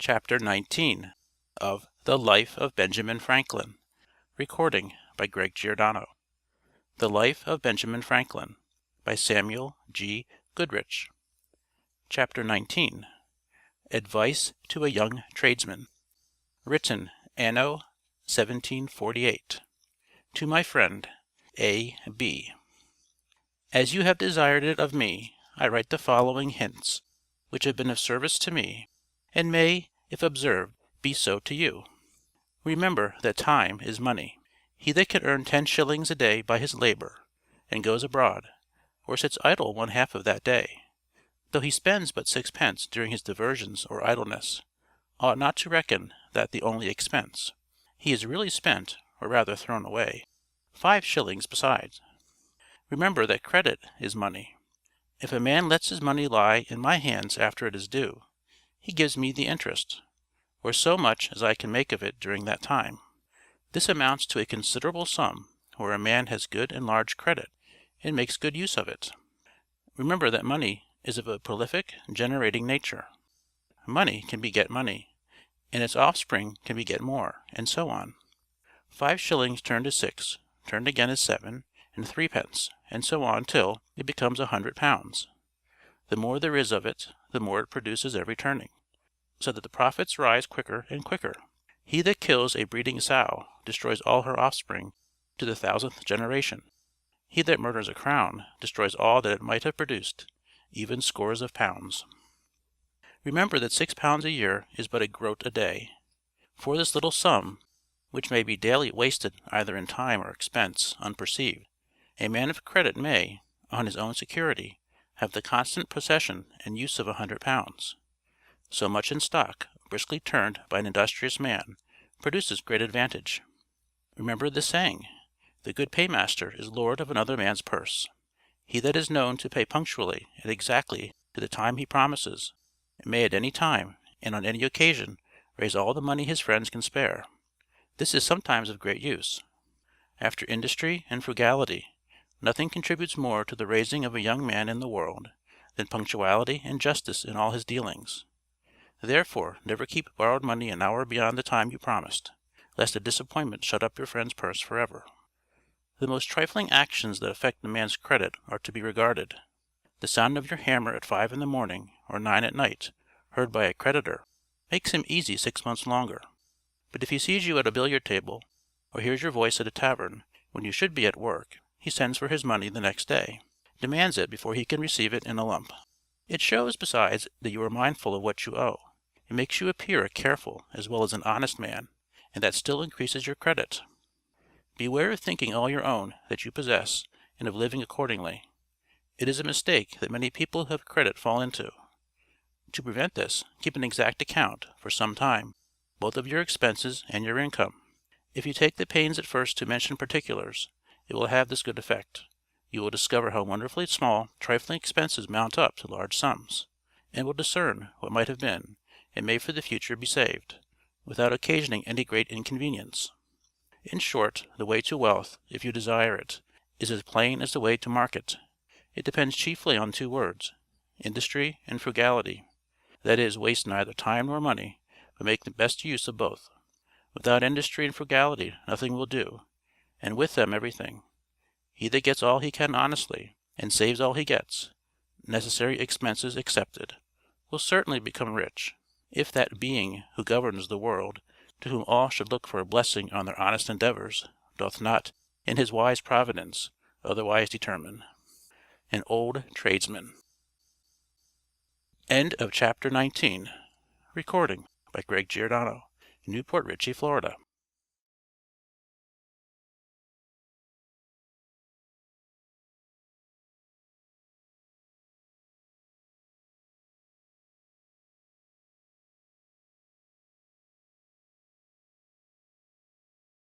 Chapter 19 of The Life of Benjamin Franklin. Recording by Greg Giordano. The Life of Benjamin Franklin by Samuel G. Goodrich. Chapter 19 Advice to a Young Tradesman. Written Anno 1748. To my friend A. B. As you have desired it of me, I write the following hints, which have been of service to me, and may, if observed, be so to you. Remember that time is money. He that can earn 10 shillings a day by his labor, and goes abroad, or sits idle one half of that day, though he spends but 6 pence during his diversions or idleness, ought not to reckon that the only expense. He has really spent, or rather thrown away, 5 shillings besides. Remember that credit is money. If a man lets his money lie in my hands after it is due, he gives me the interest, or so much as I can make of it during that time. This amounts to a considerable sum where a man has good and large credit, and makes good use of it. Remember that money is of a prolific, generating nature. Money can beget money, and its offspring can beget more, and so on. 5 shillings turned to 6, turned again is 7, and 3 pence, and so on till it becomes 100 pounds. The more there is of it, the more it produces every turning, so that the profits rise quicker and quicker. He that kills a breeding sow destroys all her offspring to the 1000th generation. He that murders a crown destroys all that it might have produced, even scores of pounds. Remember that 6 pounds a year is but a groat a day. For this little sum, which may be daily wasted either in time or expense unperceived, a man of credit may, on his own security, have the constant possession and use of 100 pounds. So much in stock, briskly turned by an industrious man, produces great advantage. Remember this saying, the good paymaster is lord of another man's purse. He that is known to pay punctually and exactly to the time he promises, may at any time and on any occasion raise all the money his friends can spare. This is sometimes of great use. After industry and frugality, nothing contributes more to the raising of a young man in the world than punctuality and justice in all his dealings. Therefore never keep borrowed money an hour beyond the time you promised, lest a disappointment shut up your friend's purse forever. The most trifling actions that affect a man's credit are to be regarded. The sound of your hammer at 5 in the morning or 9 at night, heard by a creditor, makes him easy 6 months longer. But if he sees you at a billiard table, or hears your voice at a tavern when you should be at work, he sends for his money the next day, demands it before he can receive it in a lump. It shows, besides, that you are mindful of what you owe. It makes you appear a careful as well as an honest man, and that still increases your credit. Beware of thinking all your own that you possess, and of living accordingly. It is a mistake that many people who have credit fall into. To prevent this, keep an exact account, for some time, both of your expenses and your income. If you take the pains at first to mention particulars, it will have this good effect. You will discover how wonderfully small, trifling expenses mount up to large sums, and will discern what might have been, and may for the future be saved, without occasioning any great inconvenience. In short, the way to wealth, if you desire it, is as plain as the way to market. It depends chiefly on 2 words, industry and frugality. That is, waste neither time nor money, but make the best use of both. Without industry and frugality nothing will do, and with them everything. He that gets all he can honestly, and saves all he gets, necessary expenses excepted, will certainly become rich, if that Being who governs the world, to whom all should look for a blessing on their honest endeavors, doth not, in his wise providence, otherwise determine. An Old Tradesman. End of Chapter 19. Recording by Greg Giordano, Newport Richey, Florida.